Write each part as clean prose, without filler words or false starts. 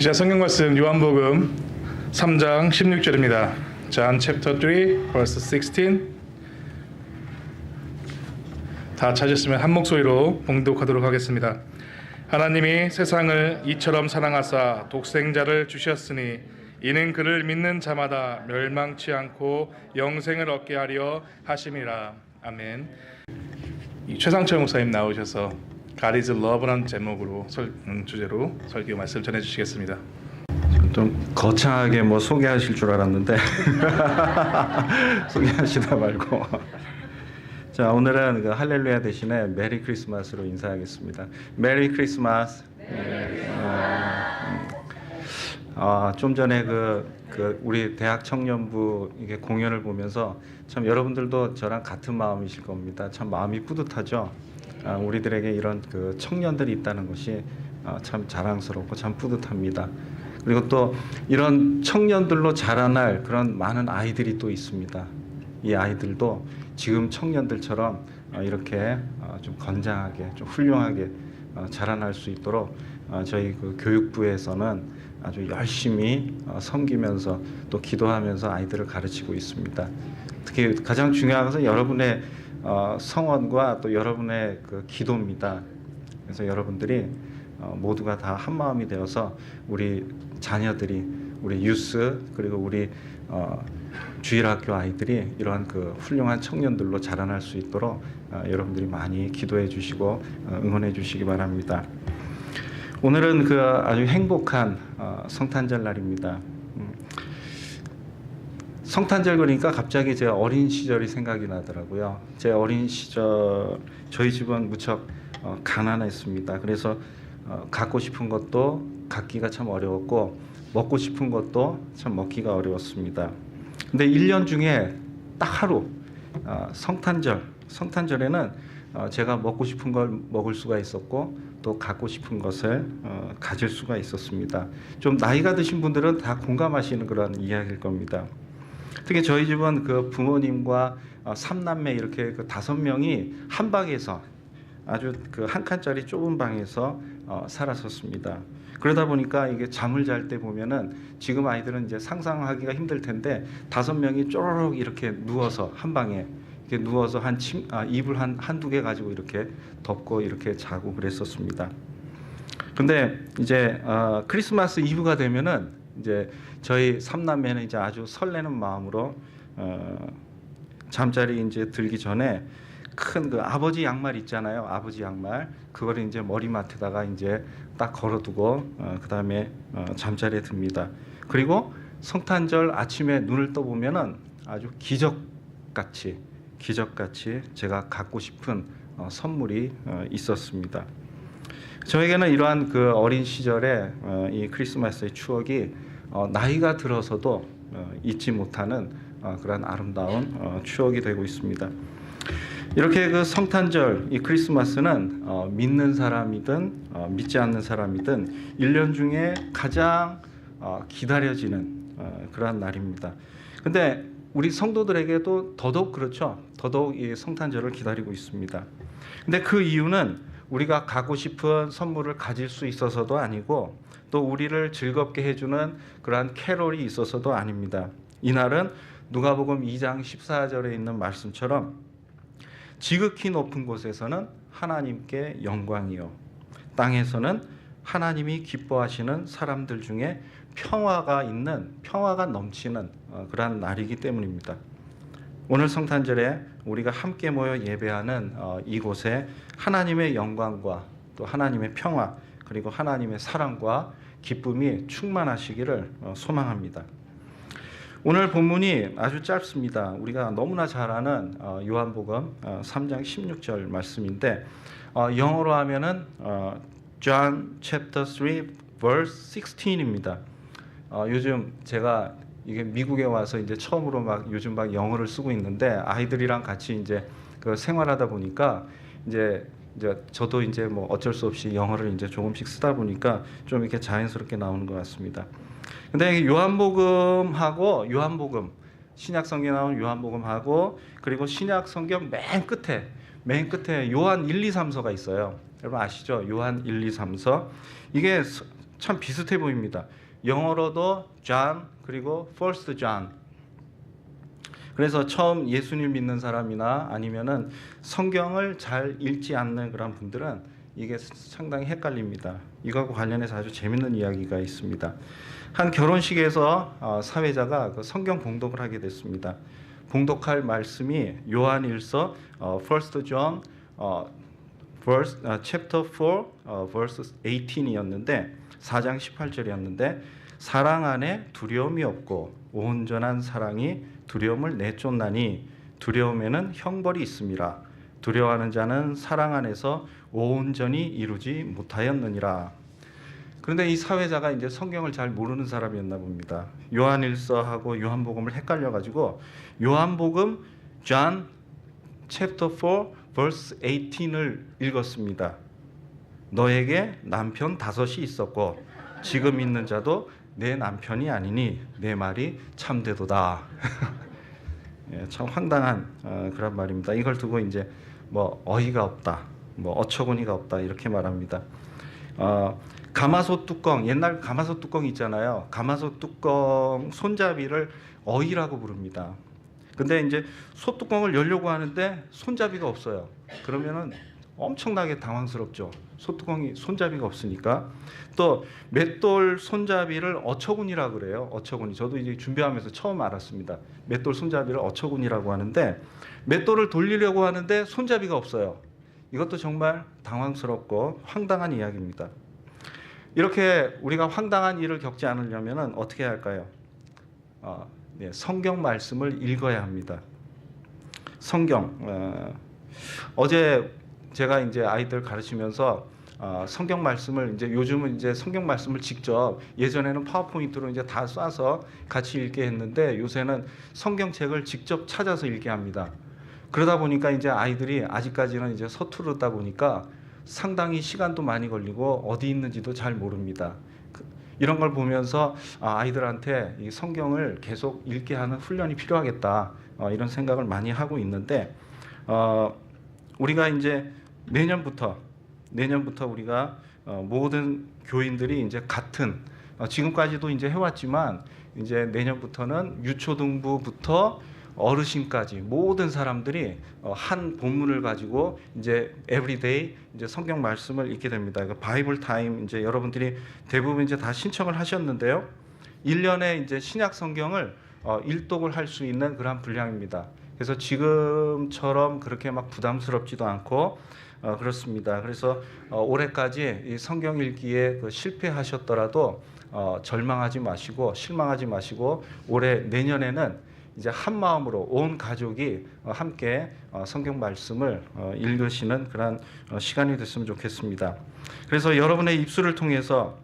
자, 성경 말씀 요한복음 3장 16절입니다. John chapter 3 verse 16. 다 찾으시면 한 목소리로 봉독하도록 하겠습니다. 하나님이 세상을 이처럼 사랑하사 독생자를 주셨으니 이는 그를 믿는 자마다 멸망치 않고 영생을 얻게 하려 하심이라. 아멘. 최상철 목사님 나오셔서 God is Love라는 제목으로 주제로 설교 말씀 전해주시겠습니다. 좀 거창하게 뭐 소개하실 줄 알았는데 소개하시다 말고 자, 오늘은 그 할렐루야 대신에 메리 크리스마스로 인사하겠습니다. 메리 크리스마스. 좀 전에 그 우리 대학 청년부 이게 공연을 보면서 참 여러분들도 저랑 같은 마음이실 겁니다. 참 마음이 뿌듯하죠. 우리들에게 이런 그 청년들이 있다는 것이 참 자랑스럽고 참 뿌듯합니다. 그리고 또 이런 청년들로 자라날 그런 많은 아이들이 또 있습니다. 이 아이들도 지금 청년들처럼 이렇게 좀 건장하게, 좀 훌륭하게 자라날 수 있도록 저희 그 교육부에서는 아주 열심히 섬기면서 또 기도하면서 아이들을 가르치고 있습니다. 특히 가장 중요한 것은 여러분의 성원과 또 여러분의 그 기도입니다. 그래서 여러분들이 모두가 다 한 마음이 되어서 우리 자녀들이, 우리 유스 그리고 우리 주일학교 아이들이 이러한 그 훌륭한 청년들로 자라날 수 있도록 여러분들이 많이 기도해 주시고 응원해 주시기 바랍니다. 오늘은 그 아주 행복한 성탄절 날입니다. 성탄절 그러니까 갑자기 제 어린 시절이 생각이 나더라고요. 제 어린 시절 저희 집은 무척 가난했습니다. 그래서 갖고 싶은 것도 갖기가 참 어려웠고 먹고 싶은 것도 참 먹기가 어려웠습니다. 근데 1년 중에 딱 하루 성탄절에는 제가 먹고 싶은 걸 먹을 수가 있었고 또 갖고 싶은 것을 가질 수가 있었습니다. 좀 나이가 드신 분들은 다 공감하시는 그런 이야기일 겁니다. 특히 저희 집은 그 부모님과 3남매 이렇게 그 5명이 한 방에서 아주 그 한 칸짜리 좁은 방에서 살았었습니다. 그러다 보니까 이게 잠을 잘 때 보면은 지금 아이들은 이제 상상하기가 힘들 텐데 5명이 쪼르륵 이렇게 누워서 한 방에 이렇게 누워서 이불 한두 개 가지고 이렇게 덮고 이렇게 자고 그랬었습니다. 근데 이제 크리스마스 이브가 되면은 이제 저희 3남매는 이제 아주 설레는 마음으로 잠자리 이제 들기 전에 큰 그 아버지 양말 있잖아요. 아버지 양말 그거를 이제 머리맡에다가 이제 딱 걸어두고 그다음에 잠자리에 듭니다. 그리고 성탄절 아침에 눈을 떠보면은 아주 기적같이 제가 갖고 싶은 선물이 있었습니다. 저에게는 이러한 그 어린 시절의 이 크리스마스의 추억이 나이가 들어서도 잊지 못하는 그런 아름다운 추억이 되고 있습니다. 이렇게 그 성탄절, 이 크리스마스는 믿는 사람이든 믿지 않는 사람이든 1년 중에 가장 기다려지는 그러한 날입니다. 근데 우리 성도들에게도 더더욱 그렇죠. 더더욱 이 성탄절을 기다리고 있습니다. 근데 그 이유는 우리가 갖고 싶은 선물을 가질 수 있어서도 아니고 또 우리를 즐겁게 해주는 그러한 캐롤이 있어서도 아닙니다. 이날은 누가복음 2장 14절에 있는 말씀처럼 지극히 높은 곳에서는 하나님께 영광이요 땅에서는 하나님이 기뻐하시는 사람들 중에 평화가 넘치는 그러한 날이기 때문입니다. 오늘 성탄절에 우리가 함께 모여 예배하는 이곳에 하나님의 영광과 또 하나님의 평화 그리고 하나님의 사랑과 기쁨이 충만하시기를 소망합니다. 오늘 본문이 아주 짧습니다. 우리가 너무나 잘 아는 요한복음 3장 16절 말씀인데 영어로 하면은 John chapter 3 verse 16입니다. 요즘 제가 이게 미국에 와서 이제 처음으로 요즘 영어를 쓰고 있는데 아이들이랑 같이 이제 그 생활하다 보니까 이제 저도 이제 뭐 어쩔 수 없이 영어를 이제 조금씩 쓰다 보니까 좀 이렇게 자연스럽게 나오는 것 같습니다. 근데 요한복음하고 신약 성경에 나온 요한복음하고 그리고 신약 성경 맨 끝에 요한 1, 2, 3서가 있어요. 여러분 아시죠? 요한 1, 2, 3서. 이게 참 비슷해 보입니다. 영어로도 John 그리고 First John. 그래서 처음 예수님 믿는 사람이나 아니면은 성경을 잘 읽지 않는 그런 분들은 이게 상당히 헷갈립니다. 이거하고 관련해서 아주 재밌는 이야기가 있습니다. 한 결혼식에서 사회자가 그 성경 봉독을 하게 됐습니다. 봉독할 말씀이 요한일서 First John chapter 4 verse 18이었는데 4장 18절이었는데 사랑 안에 두려움이 없고 온전한 사랑이 두려움을 내쫓나니 두려움에는 형벌이 있음이라. 두려워하는 자는 사랑 안에서 온전히 이루지 못하였느니라. 그런데 이 사회자가 이제 성경을 잘 모르는 사람이었나 봅니다. 요한일서하고 요한복음을 헷갈려가지고 요한복음 John chapter 4 verse 18을 읽었습니다. 너에게 남편 5이 있었고 지금 있는 자도 내 남편이 아니니 내 말이 참되도다. 예, 참 황당한 그런 말입니다. 이걸 두고 이제 뭐 어이가 없다, 뭐 어처구니가 없다 이렇게 말합니다. 가마솥 뚜껑, 옛날 가마솥 뚜껑 있잖아요. 가마솥 뚜껑 손잡이를 어이라고 부릅니다. 근데 이제 솥뚜껑을 열려고 하는데 손잡이가 없어요. 그러면은 엄청나게 당황스럽죠. 솥뚜껑이 손잡이가 없으니까. 또 맷돌 손잡이를 어처구니라고 그래요. 어처구니. 저도 이제 준비하면서 처음 알았습니다. 맷돌 손잡이를 어처구니라고 하는데 맷돌을 돌리려고 하는데 손잡이가 없어요. 이것도 정말 당황스럽고 황당한 이야기입니다. 이렇게 우리가 황당한 일을 겪지 않으려면 어떻게 할까요? 성경 말씀을 읽어야 합니다. 성경. 어제 제가 이제 아이들 가르치면서 성경 말씀을 이제 요즘은 이제 성경 말씀을 직접 예전에는 파워포인트로 이제 다 쏴서 같이 읽게 했는데 요새는 성경책을 직접 찾아서 읽게 합니다. 그러다 보니까 이제 아이들이 아직까지는 이제 서투르다 보니까 상당히 시간도 많이 걸리고 어디 있는지도 잘 모릅니다. 이런 걸 보면서 아이들한테 이 성경을 계속 읽게 하는 훈련이 필요하겠다 이런 생각을 많이 하고 있는데 우리가 이제 내년부터 우리가 모든 교인들이 이제 같은 지금까지도 이제 해왔지만 이제 내년부터는 유초등부부터 어르신까지 모든 사람들이 한 본문을 가지고 이제 에브리데이 이제 성경 말씀을 읽게 됩니다. 바이블 타임 이제 여러분들이 대부분 이제 다 신청을 하셨는데요. 1년에 이제 신약 성경을 일독을 할 수 있는 그런 분량입니다. 그래서 지금처럼 그렇게 막 부담스럽지도 않고 그렇습니다. 그래서 올해까지 이 성경 읽기에 실패하셨더라도 절망하지 마시고 실망하지 마시고 올해 내년에는 이제 한 마음으로 온 가족이 함께 성경 말씀을 읽으시는 그런 시간이 됐으면 좋겠습니다. 그래서 여러분의 입술을 통해서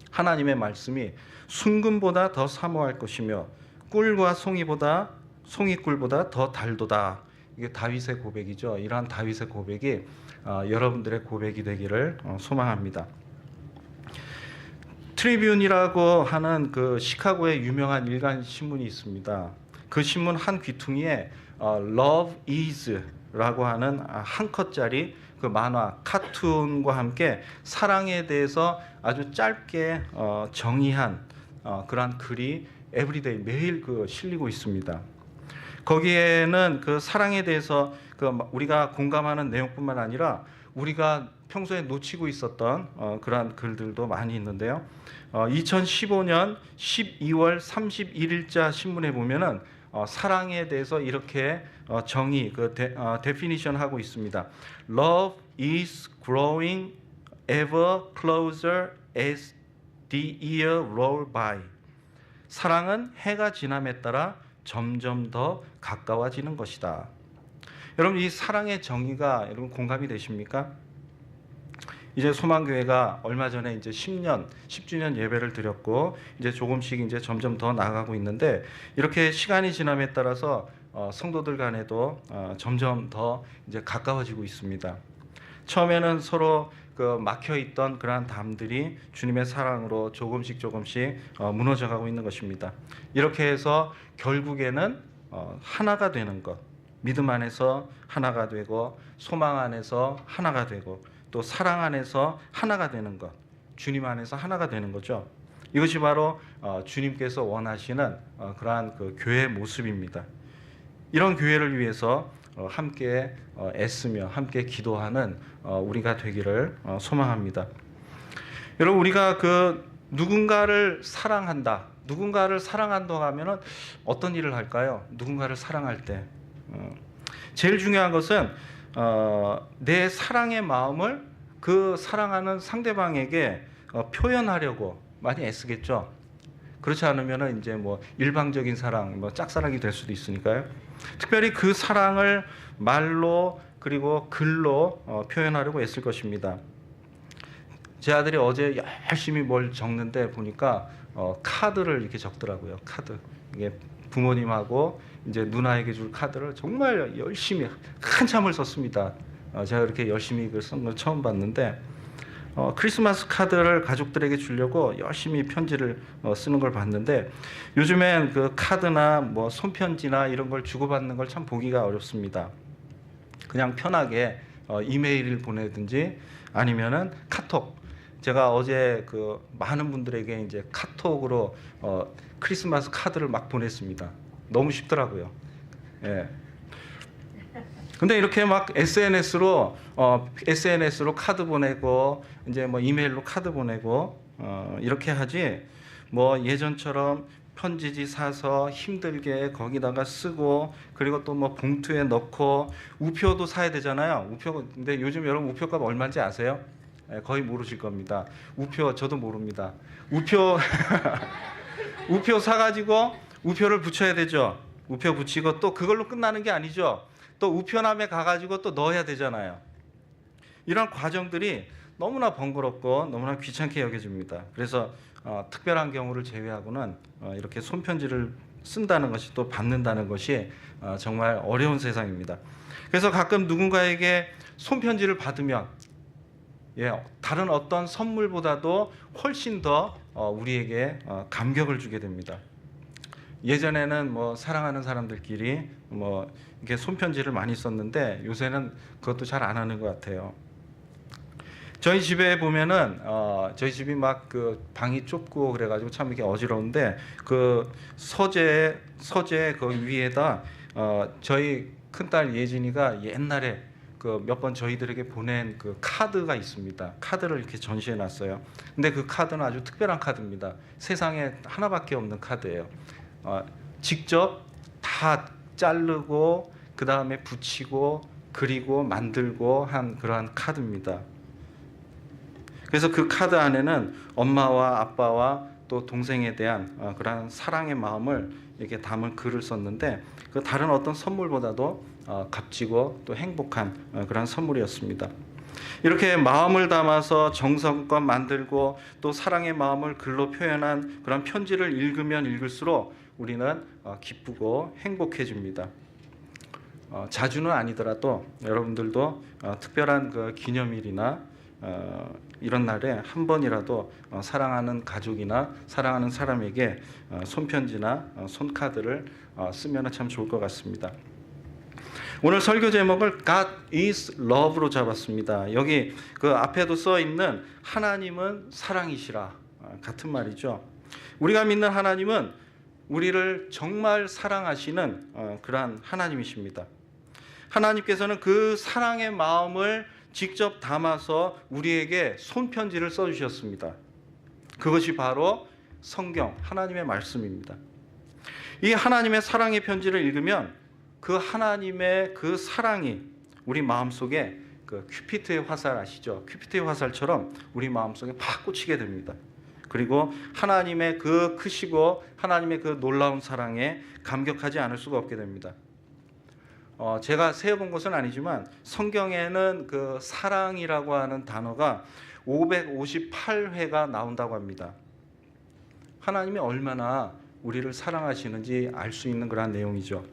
하나님의 말씀이 순금보다 더 사모할 것이며 꿀과 송이꿀보다 더 달도다. 이게 다윗의 고백이죠. 이러한 다윗의 고백이 여러분들의 고백이 되기를 소망합니다. 트리뷴이라고 하는 그 시카고의 유명한 일간 신문이 있습니다. 그 신문 한 귀퉁이에 Love Is라고 하는 한 컷짜리 그 만화 카툰과 함께 사랑에 대해서 아주 짧게 정의한 그러한 글이 에브리데이 매일 실리고 있습니다. 거기에는 그 사랑에 대해서 우리가 공감하는 내용뿐만 아니라 우리가 평소에 놓치고 있었던 그러한 글들도 많이 있는데요. 2015년 12월 31일자 신문에 보면은 사랑에 대해서 이렇게 정의 데피니션 하고 있습니다. Love is growing ever closer as the year roll by. 사랑은 해가 지남에 따라 점점 더 가까워지는 것이다. 여러분 이 사랑의 정의가 여러분 공감이 되십니까? 이제 소망교회가 얼마 전에 이제 10주년 예배를 드렸고 이제 조금씩 이제 점점 더 나아가고 있는데 이렇게 시간이 지남에 따라서 성도들 간에도 점점 더 이제 가까워지고 있습니다. 처음에는 서로 막혀 있던 그러한 담들이 주님의 사랑으로 조금씩 무너져가고 있는 것입니다. 이렇게 해서 결국에는 하나가 되는 것, 믿음 안에서 하나가 되고 소망 안에서 하나가 되고 또 사랑 안에서 하나가 되는 것, 주님 안에서 하나가 되는 거죠. 이것이 바로 주님께서 원하시는 그러한 그 교회의 모습입니다. 이런 교회를 위해서 함께 애쓰며 함께 기도하는 우리가 되기를 소망합니다. 여러분, 우리가 그 누군가를 사랑한다, 누군가를 사랑한다고 하면은 어떤 일을 할까요? 누군가를 사랑할 때 제일 중요한 것은 내 사랑의 마음을 그 사랑하는 상대방에게 표현하려고 많이 애쓰겠죠. 그렇지 않으면은 이제 뭐 일방적인 사랑, 뭐 짝사랑이 될 수도 있으니까요. 특별히 그 사랑을 말로 그리고 글로 표현하려고 애쓸 것입니다. 제 아들이 어제 열심히 뭘 적는데 보니까 카드를 이렇게 적더라고요. 카드. 이게 부모님하고 이제 누나에게 줄 카드를 정말 열심히 한참을 썼습니다. 제가 그렇게 열심히 쓴 걸 처음 봤는데 크리스마스 카드를 가족들에게 주려고 열심히 편지를 쓰는 걸 봤는데 요즘엔 그 카드나 뭐 손편지나 이런 걸 주고받는 걸 참 보기가 어렵습니다. 그냥 편하게 이메일을 보내든지 아니면은 카톡. 제가 어제 그 많은 분들에게 이제 카톡으로 크리스마스 카드를 막 보냈습니다. 너무 쉽더라고요. 예. 근데 이렇게 막 SNS로 카드 보내고 이제 뭐 이메일로 카드 보내고 이렇게 하지 뭐 예전처럼 편지지 사서 힘들게 거기다가 쓰고 그리고 또 뭐 봉투에 넣고 우표도 사야 되잖아요. 우표. 근데 요즘 여러분 우표값 얼마인지 아세요? 거의 모르실 겁니다. 우표 저도 모릅니다. 우표 사가지고 우표를 붙여야 되죠. 우표 붙이고 또 그걸로 끝나는 게 아니죠. 또 우편함에 가가지고 또 넣어야 되잖아요. 이런 과정들이 너무나 번거롭고 너무나 귀찮게 여겨집니다. 그래서 특별한 경우를 제외하고는 이렇게 손편지를 쓴다는 것이 또 받는다는 것이 정말 어려운 세상입니다. 그래서 가끔 누군가에게 손편지를 받으면 다른 어떤 선물보다도 훨씬 더 우리에게 감격을 주게 됩니다. 예전에는 뭐 사랑하는 사람들끼리 뭐 이렇게 손편지를 많이 썼는데 요새는 그것도 잘 안 하는 것 같아요. 저희 집에 보면은 저희 집이 막 그 방이 좁고 그래가지고 참 이게 어지러운데 그 서재 그 위에다 저희 큰딸 예진이가 옛날에 그 몇 번 저희들에게 보낸 그 카드가 있습니다. 카드를 이렇게 전시해 놨어요. 근데 그 카드는 아주 특별한 카드입니다. 세상에 하나밖에 없는 카드예요. 직접 다 자르고 그 다음에 붙이고 그리고 만들고 한 그러한 카드입니다. 그래서 그 카드 안에는 엄마와 아빠와 또 동생에 대한 그러한 사랑의 마음을 이렇게 담은 글을 썼는데 그 다른 어떤 선물보다도 값지고 또 행복한 그런 선물이었습니다. 이렇게 마음을 담아서 정성껏 만들고 또 사랑의 마음을 글로 표현한 그런 편지를 읽으면 읽을수록 우리는 기쁘고 행복해집니다. 자주는 아니더라도 여러분들도 특별한 그 기념일이나 이런 날에 한 번이라도 사랑하는 가족이나 사랑하는 사람에게 손편지나 손카드를 쓰면 참 좋을 것 같습니다. 오늘 설교 제목을 God is Love로 잡았습니다. 여기 그 앞에도 써 있는 하나님은 사랑이시라 같은 말이죠. 우리가 믿는 하나님은 우리를 정말 사랑하시는 그러한 하나님이십니다. 하나님께서는 그 사랑의 마음을 직접 담아서 우리에게 손편지를 써주셨습니다. 그것이 바로 성경, 하나님의 말씀입니다. 이 하나님의 사랑의 편지를 읽으면 그 하나님의 그 사랑이 우리 마음속에 그 큐피트의 화살 아시죠? 큐피트의 화살처럼 우리 마음속에 팍 꽂히게 됩니다. 그리고 하나님의 그 크시고 하나님의 그 놀라운 사랑에 감격하지 않을 수가 없게 됩니다. 제가 세어본 것은 아니지만 성경에는 그 사랑이라고 하는 단어가 558회가 나온다고 합니다. 하나님이 얼마나 우리를 사랑하시는지 알 수 있는 그런 내용이죠.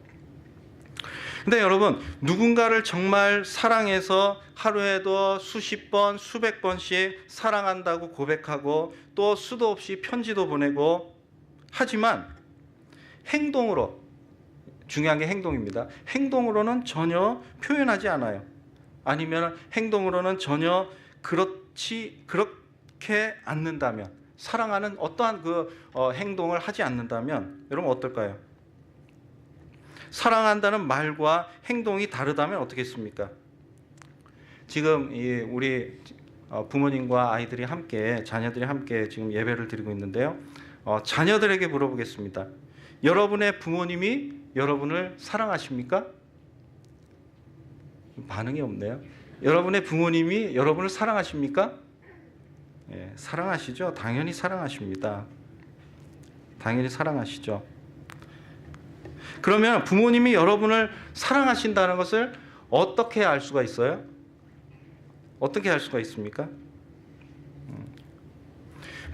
근데 여러분, 누군가를 정말 사랑해서 하루에도 수십 번, 수백 번씩 사랑한다고 고백하고 또 수도 없이 편지도 보내고 하지만 행동으로, 중요한 게 행동입니다. 행동으로는 전혀 표현하지 않아요. 아니면 행동으로는 전혀 그렇게 그렇게 않는다면, 사랑하는 어떠한 행동을 하지 않는다면 여러분 어떨까요? 사랑한다는 말과 행동이 다르다면 어떻겠습니까? 지금 우리 부모님과 아이들이 함께, 자녀들이 함께 지금 예배를 드리고 있는데요. 자녀들에게 물어보겠습니다. 여러분의 부모님이 여러분을 사랑하십니까? 반응이 없네요. 여러분의 부모님이 여러분을 사랑하십니까? 예, 사랑하시죠? 당연히 사랑하십니다. 당연히 사랑하시죠. 그러면 부모님이 여러분을 사랑하신다는 것을 어떻게 알 수가 있어요? 어떻게 알 수가 있습니까?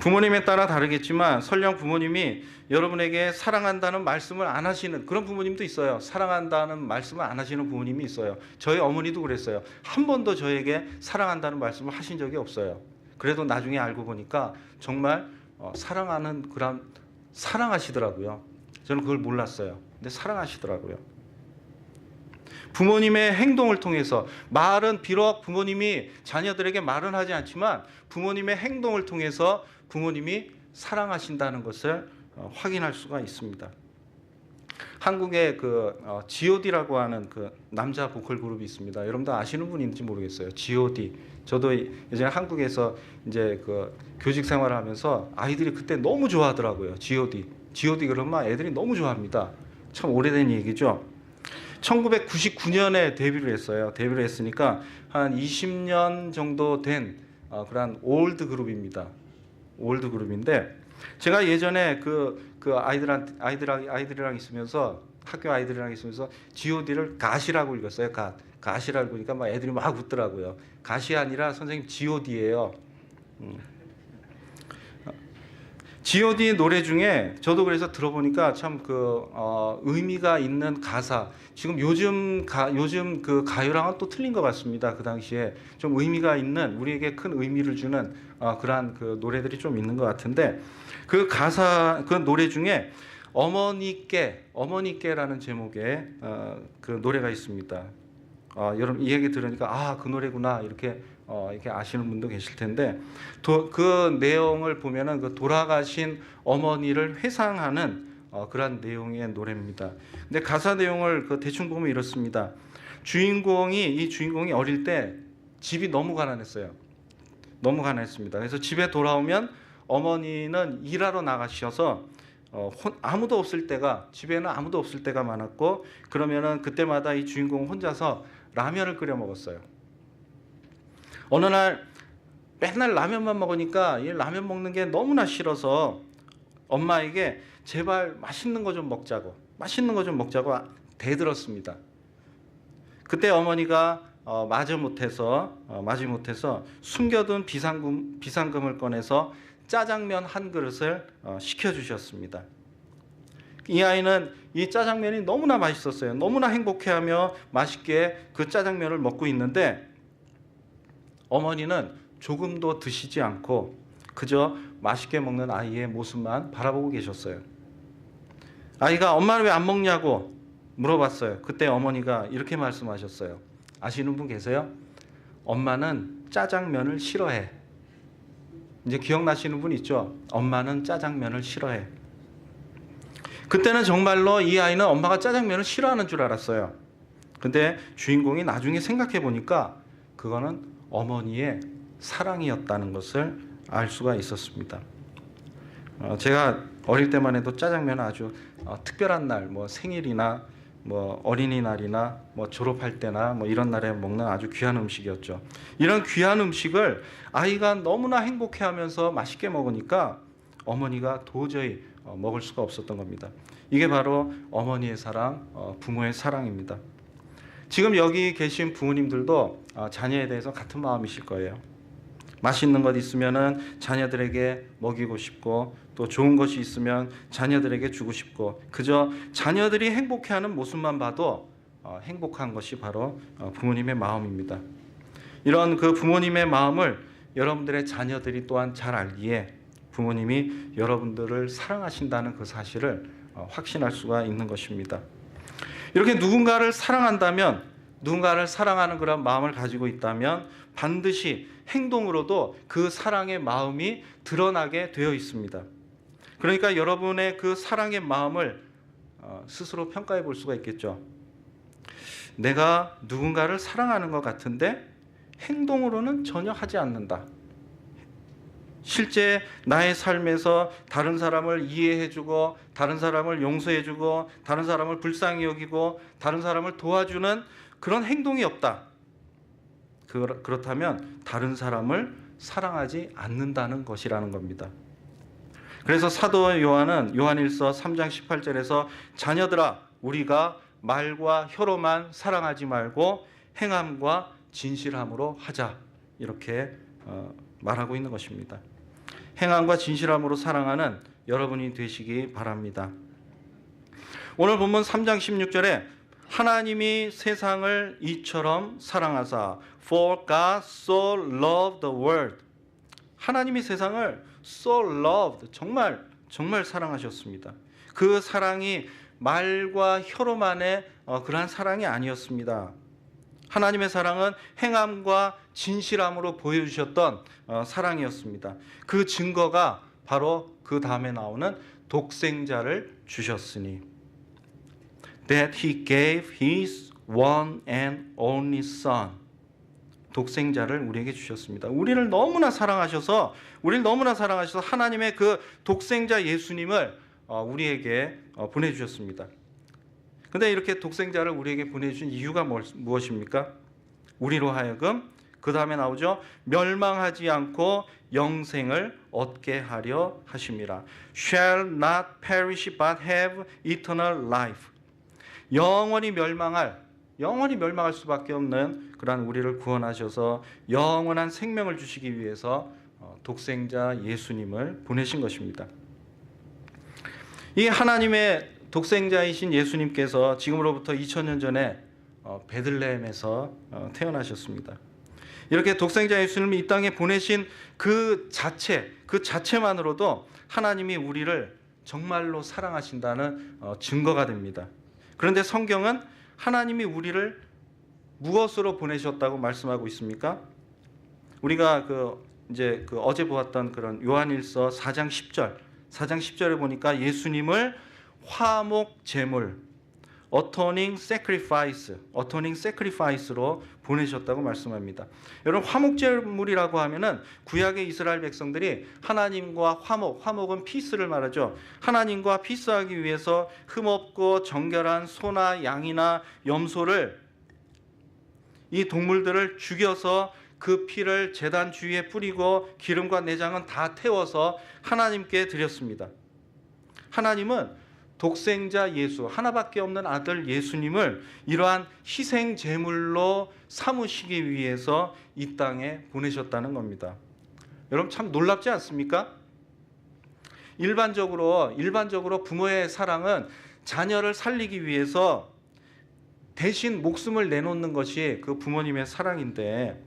부모님에 따라 다르겠지만 설령 부모님이 여러분에게 사랑한다는 말씀을 안 하시는 그런 부모님도 있어요. 사랑한다는 말씀을 안 하시는 부모님이 있어요. 저희 어머니도 그랬어요. 한 번도 저에게 사랑한다는 말씀을 하신 적이 없어요. 그래도 나중에 알고 보니까 정말 사랑하시더라고요. 저는 그걸 몰랐어요. 근데 사랑하시더라고요. 부모님의 행동을 통해서, 말은 비록 부모님이 자녀들에게 말은 하지 않지만 부모님의 행동을 통해서 부모님이 사랑하신다는 것을 확인할 수가 있습니다. 한국에 G.O.D라고 하는 남자 보컬 그룹이 있습니다. 여러분도 아시는 분인지 모르겠어요. G.O.D. 저도 예전에 한국에서 이제 교직 생활을 하면서 아이들이 그때 너무 좋아하더라고요. G.O.D 그러면 애들이 너무 좋아합니다. 참 오래된 얘기죠. 1999년에 데뷔를 했어요. 데뷔를 했으니까 한 20년 정도 된 그런 올드 그룹입니다. 올드 그룹인데 제가 예전에 아이들이랑 있으면서, 학교 아이들이랑 있으면서 G.O.D를 가시라고 읽었어요. 가시라고 읽으니까 막 애들이 막 웃더라고요. 가시 아니라 선생님 G.O.D예요. G.O.D 노래 중에 저도 그래서 들어보니까 참 의미가 있는 가사, 지금 요즘 가요랑은 또 틀린 것 같습니다. 그 당시에 좀 의미가 있는, 우리에게 큰 의미를 주는 그러한 노래들이 좀 있는 것 같은데, 그 노래 중에 어머니께라는 제목의 노래가 있습니다. 여러분 이 얘기 들으니까 그 노래구나 이렇게 아시는 분도 계실 텐데, 그 내용을 보면은 돌아가신 어머니를 회상하는 그런 내용의 노래입니다. 근데 가사 내용을 대충 보면 이렇습니다. 이 주인공이 어릴 때 집이 너무 가난했어요. 너무 가난했습니다. 그래서 집에 돌아오면 어머니는 일하러 나가셔서 아무도 없을 때가, 집에는 아무도 없을 때가 많았고, 그러면은 그때마다 이 주인공은 혼자서 라면을 끓여 먹었어요. 어느 날 맨날 라면만 먹으니까 이 라면 먹는 게 너무나 싫어서 엄마에게 제발 맛있는 거 좀 먹자고 대들었습니다. 그때 어머니가 마지 못해서 숨겨둔 비상금을 꺼내서 짜장면 한 그릇을 시켜주셨습니다. 이 아이는 이 짜장면이 너무나 맛있었어요. 너무나 행복해하며 맛있게 그 짜장면을 먹고 있는데, 어머니는 조금도 드시지 않고 그저 맛있게 먹는 아이의 모습만 바라보고 계셨어요. 아이가 엄마는 왜 안 먹냐고 물어봤어요. 그때 어머니가 이렇게 말씀하셨어요. 아시는 분 계세요? 엄마는 짜장면을 싫어해. 이제 기억나시는 분 있죠? 엄마는 짜장면을 싫어해. 그때는 정말로 이 아이는 엄마가 짜장면을 싫어하는 줄 알았어요. 근데 주인공이 나중에 생각해 보니까 그거는 어머니의 사랑이었다는 것을 알 수가 있었습니다. 제가 어릴 때만 해도 짜장면은 아주 특별한 날, 생일이나 어린이날이나 졸업할 때나 이런 날에 먹는 아주 귀한 음식이었죠. 이런 귀한 음식을 아이가 너무나 행복해하면서 맛있게 먹으니까 어머니가 도저히 먹을 수가 없었던 겁니다. 이게 바로 어머니의 사랑, 부모의 사랑입니다. 지금 여기 계신 부모님들도 자녀에 대해서 같은 마음이실 거예요. 맛있는 것 있으면은 자녀들에게 먹이고 싶고, 또 좋은 것이 있으면 자녀들에게 주고 싶고, 그저 자녀들이 행복해하는 모습만 봐도 행복한 것이 바로 부모님의 마음입니다. 이런 부모님의 마음을 여러분들의 자녀들이 또한 잘 알기에 부모님이 여러분들을 사랑하신다는 그 사실을 확신할 수가 있는 것입니다. 이렇게 누군가를 사랑한다면, 누군가를 사랑하는 그런 마음을 가지고 있다면 반드시 행동으로도 그 사랑의 마음이 드러나게 되어 있습니다. 그러니까 여러분의 그 사랑의 마음을 스스로 평가해 볼 수가 있겠죠. 내가 누군가를 사랑하는 것 같은데 행동으로는 전혀 하지 않는다. 실제 나의 삶에서 다른 사람을 이해해주고, 다른 사람을 용서해주고, 다른 사람을 불쌍히 여기고, 다른 사람을 도와주는 그런 행동이 없다. 그렇다면 다른 사람을 사랑하지 않는다는 것이라는 겁니다. 그래서 사도 요한은 요한일서 3장 18절에서 자녀들아, 우리가 말과 혀로만 사랑하지 말고 행함과 진실함으로 하자, 이렇게 말하고 있는 것입니다. 행함과 진실함으로 사랑하는 여러분이 되시기 바랍니다. 오늘 본문 3장 16절에 하나님이 세상을 이처럼 사랑하사 For God so loved the world. 하나님이 세상을 so loved, 정말 사랑하셨습니다. 그 사랑이 말과 혀로만의 그러한 사랑이 아니었습니다. 하나님의 사랑은 행함과 진실함으로 보여주셨던 사랑이었습니다. 그 증거가 바로 그 다음에 나오는 독생자를 주셨으니 that he gave his one and only son. 독생자를 우리에게 주셨습니다. 우리를 너무나 사랑하셔서 하나님의 그 독생자 예수님을 우리에게 보내주셨습니다. 근데 이렇게 독생자를 우리에게 보내주신 이유가 무엇입니까? 우리로 하여금, 그 다음에 나오죠, 멸망하지 않고 영생을 얻게 하려 하심이라. Shall not perish but have eternal life. 영원히 멸망할 수밖에 없는 그러한 우리를 구원하셔서 영원한 생명을 주시기 위해서 독생자 예수님을 보내신 것입니다. 이 하나님의 독생자이신 예수님께서 지금으로부터 2000년 전에 베들레헴에서 태어나셨습니다. 이렇게 독생자 예수님을 이 땅에 보내신 그 자체만으로도 하나님이 우리를 정말로 사랑하신다는 증거가 됩니다. 그런데 성경은 하나님이 우리를 무엇으로 보내셨다고 말씀하고 있습니까? 우리가 어제 보았던 그런 요한일서 4장 10절에 보니까 예수님을 화목 제물, atoning sacrifice로 보내셨다고 말씀합니다. 여러분, 화목 제물이라고 하면은 구약의 이스라엘 백성들이 하나님과 화목은 피스를 말하죠. 하나님과 피스하기 위해서 흠없고 정결한 소나 양이나 염소를, 이 동물들을 죽여서 그 피를 제단 주위에 뿌리고 기름과 내장은 다 태워서 하나님께 드렸습니다. 하나님은 독생자 예수, 하나밖에 없는 아들 예수님을 이러한 희생 제물로 삼으시기 위해서 이 땅에 보내셨다는 겁니다. 여러분, 참 놀랍지 않습니까? 일반적으로 부모의 사랑은 자녀를 살리기 위해서 대신 목숨을 내놓는 것이 그 부모님의 사랑인데,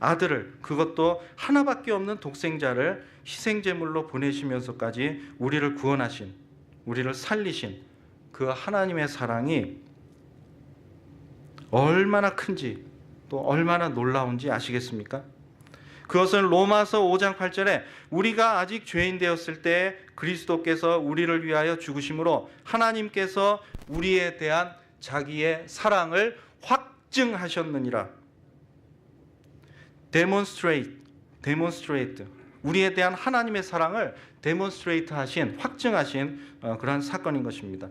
아들을, 그것도 하나밖에 없는 독생자를 희생 제물로 보내시면서까지 우리를 구원하신, 우리를 살리신 그 하나님의 사랑이 얼마나 큰지, 또 얼마나 놀라운지 아시겠습니까? 그것은 로마서 5장 8절에 우리가 아직 죄인 되었을 때 그리스도께서 우리를 위하여 죽으심으로 하나님께서 우리에 대한 자기의 사랑을 확증하셨느니라. demonstrate. 우리에 대한 하나님의 사랑을 데몬스트레이트 하신, 확증하신 그러한 사건인 것입니다.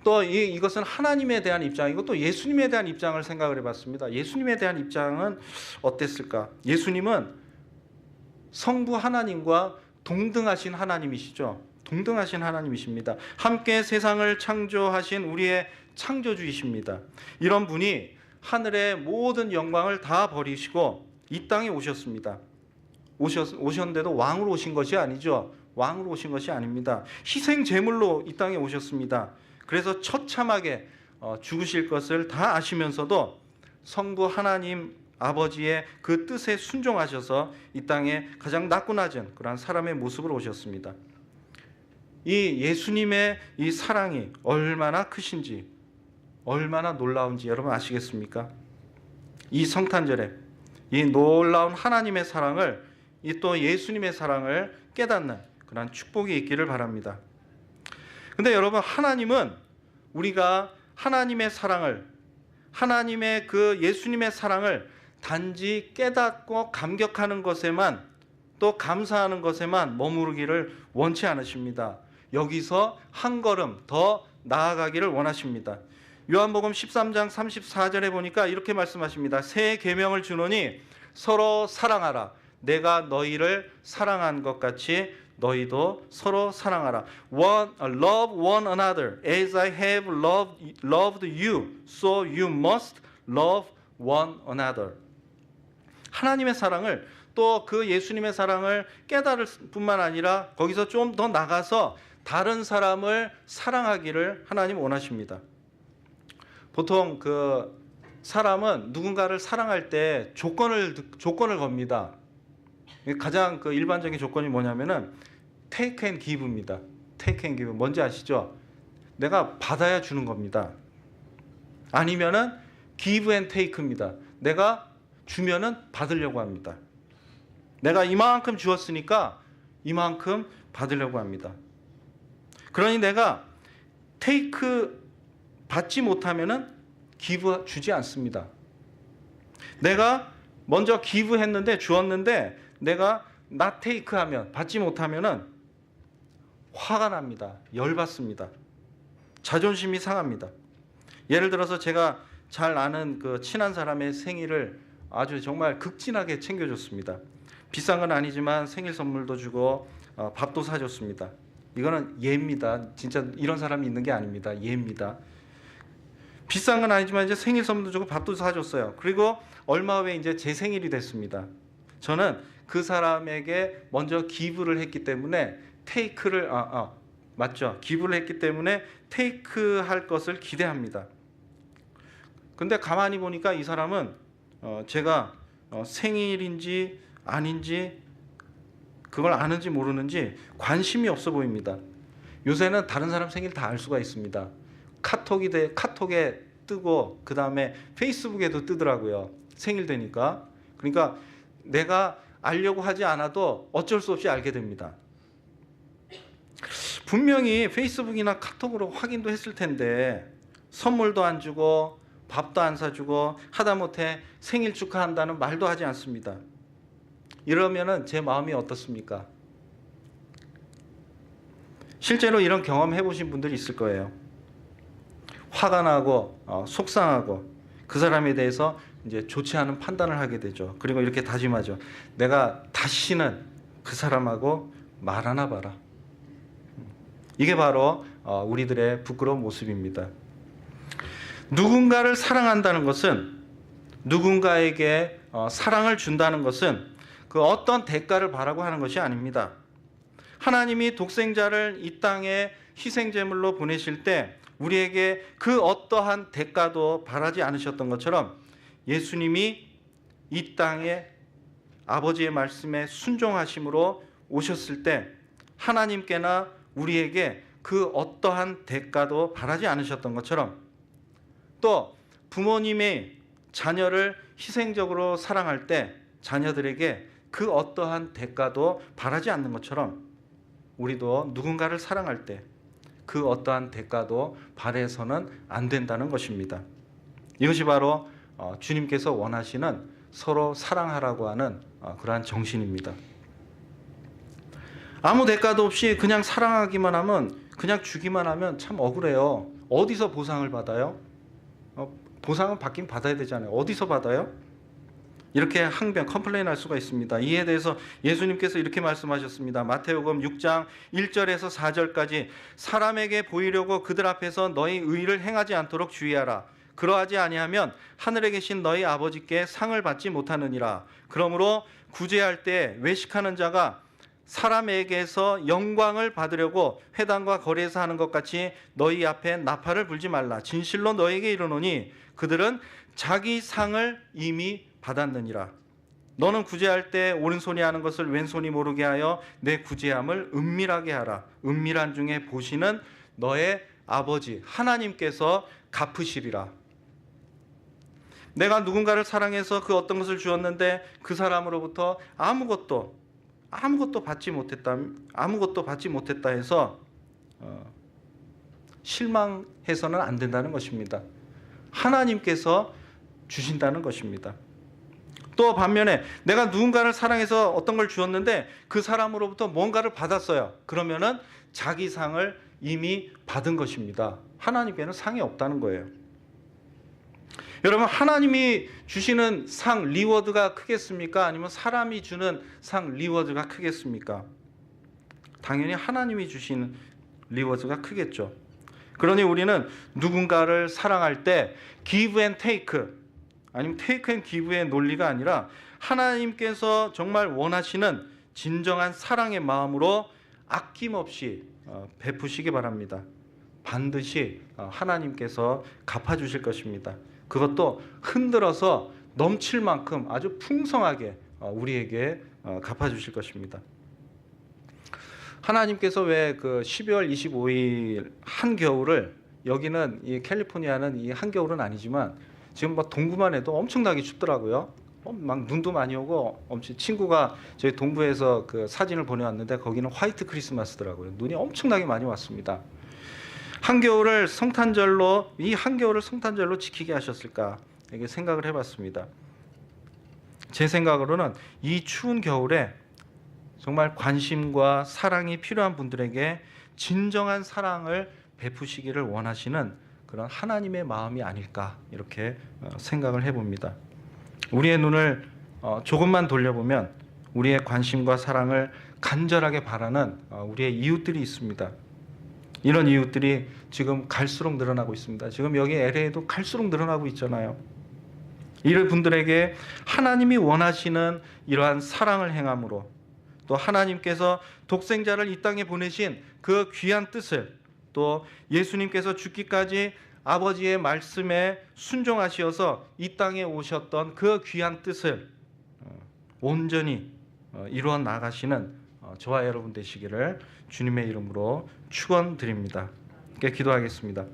또 이것은 하나님에 대한 입장이고 또 예수님에 대한 입장을 생각을 해봤습니다. 예수님에 대한 입장은 어땠을까? 예수님은 성부 하나님과 동등하신 하나님이시죠. 동등하신 하나님이십니다. 함께 세상을 창조하신 우리의 창조주이십니다. 이런 분이 하늘의 모든 영광을 다 버리시고 이 땅에 오셨습니다. 오셨는데도 왕으로 오신 것이 아니죠. 왕으로 오신 것이 아닙니다. 희생 제물로 이 땅에 오셨습니다. 그래서 처참하게 죽으실 것을 다 아시면서도 성부 하나님 아버지의 그 뜻에 순종하셔서 이 땅에 가장 낮고 낮은 그러한 사람의 모습으로 오셨습니다. 이 예수님의 이 사랑이 얼마나 크신지, 얼마나 놀라운지 여러분 아시겠습니까? 이 성탄절에 이 놀라운 하나님의 사랑을, 이 또 예수님의 사랑을 깨닫는 그런 축복이 있기를 바랍니다. 근데 여러분, 하나님은 우리가 하나님의 사랑을, 하나님의 그 예수님의 사랑을 단지 깨닫고 감격하는 것에만, 또 감사하는 것에만 머무르기를 원치 않으십니다. 여기서 한 걸음 더 나아가기를 원하십니다. 요한복음 13장 34절에 보니까 이렇게 말씀하십니다. 새 계명을 주노니 서로 사랑하라. 내가 너희를 사랑한 것 같이 너희도 서로 사랑하라. Love one another as I have loved you, so you must love one another. 하나님의 사랑을, 또 그 예수님의 사랑을 깨달을 뿐만 아니라 거기서 좀 더 나가서 다른 사람을 사랑하기를 하나님 원하십니다. 보통 그 사람은 누군가를 사랑할 때 조건을 겁니다. 가장 그 일반적인 조건이 뭐냐면은 take and give입니다. take and give. 뭔지 아시죠? 내가 받아야 주는 겁니다. 아니면은 give and take입니다. 내가 주면은 받으려고 합니다. 내가 이만큼 주었으니까 이만큼 받으려고 합니다. 그러니 내가 take 받지 못하면은 give 주지 않습니다. 내가 먼저 give 했는데, 주었는데 내가 not take 하면, 받지 못하면은 화가 납니다. 열받습니다. 자존심이 상합니다. 예를 들어서 제가 잘 아는 그 친한 사람의 생일을 아주 정말 극진하게 챙겨줬습니다. 비싼 건 아니지만 생일 선물도 주고 밥도 사줬습니다. 이거는 예입니다. 진짜 이런 사람이 있는 게 아닙니다. 예입니다. 비싼 건 아니지만 이제 생일 선물도 주고 밥도 사줬어요. 그리고 얼마 후에 이제 제 생일이 됐습니다. 저는 그 사람에게 먼저 기부를 했기 때문에 테이크를 맞죠? 기부를 했기 때문에 테이크 할 것을 기대합니다. 근데 가만히 보니까 이 사람은 제가 생일인지 아닌지 그걸 아는지 모르는지 관심이 없어 보입니다. 요새는 다른 사람 생일 다 알 수가 있습니다. 카톡에 뜨고 그 다음에 페이스북에도 뜨더라고요. 생일 되니까. 그러니까 내가 알려고 하지 않아도 어쩔 수 없이 알게 됩니다. 분명히 페이스북이나 카톡으로 확인도 했을 텐데 선물도 안 주고 밥도 안 사주고 하다못해 생일 축하한다는 말도 하지 않습니다. 이러면은 제 마음이 어떻습니까? 실제로 이런 경험 해보신 분들이 있을 거예요. 화가 나고 속상하고 그 사람에 대해서 이제 좋지 않은 판단을 하게 되죠. 그리고 이렇게 다짐하죠. 내가 다시는 그 사람하고 말 하나 봐라. 이게 바로 우리들의 부끄러운 모습입니다. 누군가를 사랑한다는 것은, 누군가에게 사랑을 준다는 것은 그 어떤 대가를 바라고 하는 것이 아닙니다. 하나님이 독생자를 이 땅에 희생제물로 보내실 때 우리에게 그 어떠한 대가도 바라지 않으셨던 것처럼 예수님이 이 땅에 아버지의 말씀에 순종하심으로 오셨을 때 하나님께나 우리에게 그 어떠한 대가도 바라지 않으셨던 것처럼, 또 부모님이 자녀를 희생적으로 사랑할 때 자녀들에게 그 어떠한 대가도 바라지 않는 것처럼 우리도 누군가를 사랑할 때 그 어떠한 대가도 바라서는 안 된다는 것입니다. 이것이 바로 주님께서 원하시는 서로 사랑하라고 하는 그러한 정신입니다. 아무 대가도 없이 그냥 사랑하기만 하면, 그냥 주기만 하면 참 억울해요. 어디서 보상을 받아요? 보상은 받긴 받아야 되잖아요. 어디서 받아요? 이렇게 항변, 컴플레인 할 수가 있습니다. 이에 대해서 예수님께서 이렇게 말씀하셨습니다. 마태복음 6장 1절에서 4절까지 사람에게 보이려고 그들 앞에서 너희 의를 행하지 않도록 주의하라. 그러하지 아니하면 하늘에 계신 너희 아버지께 상을 받지 못하느니라. 그러므로 구제할 때 외식하는 자가 사람에게서 영광을 받으려고 회당과 거리에서 하는 것 같이 너희 앞에 나팔을 불지 말라. 진실로 너희에게 이르노니 그들은 자기 상을 이미 받았느니라. 너는 구제할 때 오른손이 하는 것을 왼손이 모르게 하여 내 구제함을 은밀하게 하라. 은밀한 중에 보시는 너의 아버지 하나님께서 갚으시리라. 내가 누군가를 사랑해서 그 어떤 것을 주었는데 그 사람으로부터 아무것도 받지 못했다 해서 실망해서는 안 된다는 것입니다. 하나님께서 주신다는 것입니다. 또 반면에 내가 누군가를 사랑해서 어떤 걸 주었는데 그 사람으로부터 뭔가를 받았어요. 그러면은 자기 상을 이미 받은 것입니다. 하나님께는 상이 없다는 거예요. 여러분, 하나님이 주시는 상, 리워드가 크겠습니까? 아니면 사람이 주는 상, 리워드가 크겠습니까? 당연히 하나님이 주시는 리워드가 크겠죠. 그러니 우리는 누군가를 사랑할 때 give and take, 아니면 take and give의 논리가 아니라 하나님께서 정말 원하시는 진정한 사랑의 마음으로 아낌없이 베푸시기 바랍니다. 반드시 하나님께서 갚아주실 것입니다. 그것도 흔들어서 넘칠 만큼 아주 풍성하게 우리에게 갚아주실 것입니다. 하나님께서 왜 그 12월 25일 한겨울을, 여기는 이 캘리포니아는 이 한겨울은 아니지만 지금 막 동부만 해도 엄청나게 춥더라고요. 막 눈도 많이 오고, 친구가 저희 동부에서 그 사진을 보내왔는데 거기는 화이트 크리스마스더라고요. 눈이 엄청나게 많이 왔습니다. 한겨울을 성탄절로, 이 한겨울을 성탄절로 지키게 하셨을까, 이렇게 생각을 해봤습니다. 제 생각으로는 이 추운 겨울에 정말 관심과 사랑이 필요한 분들에게 진정한 사랑을 베푸시기를 원하시는 그런 하나님의 마음이 아닐까, 이렇게 생각을 해봅니다. 우리의 눈을 조금만 돌려보면 우리의 관심과 사랑을 간절하게 바라는 우리의 이웃들이 있습니다. 이런 이웃들이 지금 갈수록 늘어나고 있습니다. 지금 여기 LA에도 갈수록 늘어나고 있잖아요. 이런 분들에게 하나님이 원하시는 이러한 사랑을 행함으로, 또 하나님께서 독생자를 이 땅에 보내신 그 귀한 뜻을, 또 예수님께서 죽기까지 아버지의 말씀에 순종하시어서 이 땅에 오셨던 그 귀한 뜻을 온전히 이루어 나가시는 저와 여러분 되시기를 주님의 이름으로 축원드립니다. 기도하겠습니다.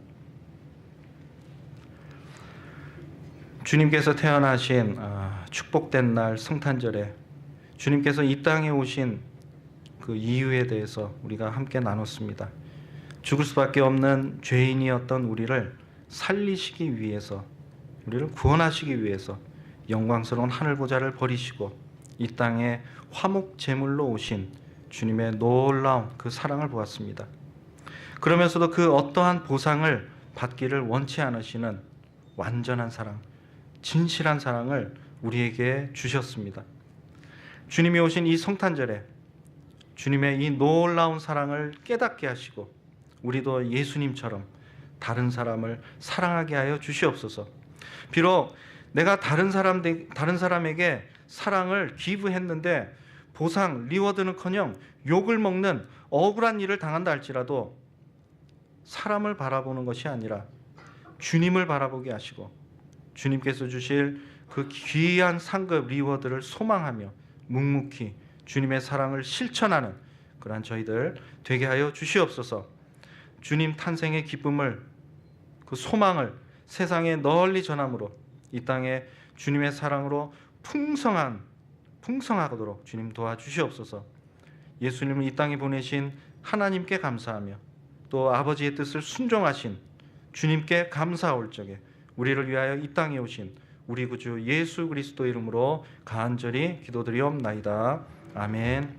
주님께서 태어나신 축복된 날 성탄절에 주님께서 이 땅에 오신 그 이유에 대해서 우리가 함께 나눴습니다. 죽을 수밖에 없는 죄인이었던 우리를 살리시기 위해서, 우리를 구원하시기 위해서 영광스러운 하늘 보좌를 버리시고 이 땅에 화목 제물로 오신 주님의 놀라운 그 사랑을 보았습니다. 그러면서도 그 어떠한 보상을 받기를 원치 않으시는 완전한 사랑, 진실한 사랑을 우리에게 주셨습니다. 주님이 오신 이 성탄절에 주님의 이 놀라운 사랑을 깨닫게 하시고 우리도 예수님처럼 다른 사람을 사랑하게 하여 주시옵소서. 비록 내가 다른 사람에게 사랑을 기부했는데 보상, 리워드는커녕 욕을 먹는 억울한 일을 당한다 할지라도 사람을 바라보는 것이 아니라 주님을 바라보게 하시고 주님께서 주실 그 귀한 상급 리워드를 소망하며 묵묵히 주님의 사랑을 실천하는 그러한 저희들 되게 하여 주시옵소서. 주님 탄생의 기쁨을, 그 소망을 세상에 널리 전함으로 이 땅에 주님의 사랑으로 풍성하도록 주님 도와주시옵소서. 예수님을 이 땅에 보내신 하나님께 감사하며 또 아버지의 뜻을 순종하신 주님께 감사할 적에 우리를 위하여 이 땅에 오신 우리 구주 예수 그리스도 이름으로 간절히 기도드리옵나이다. 아멘.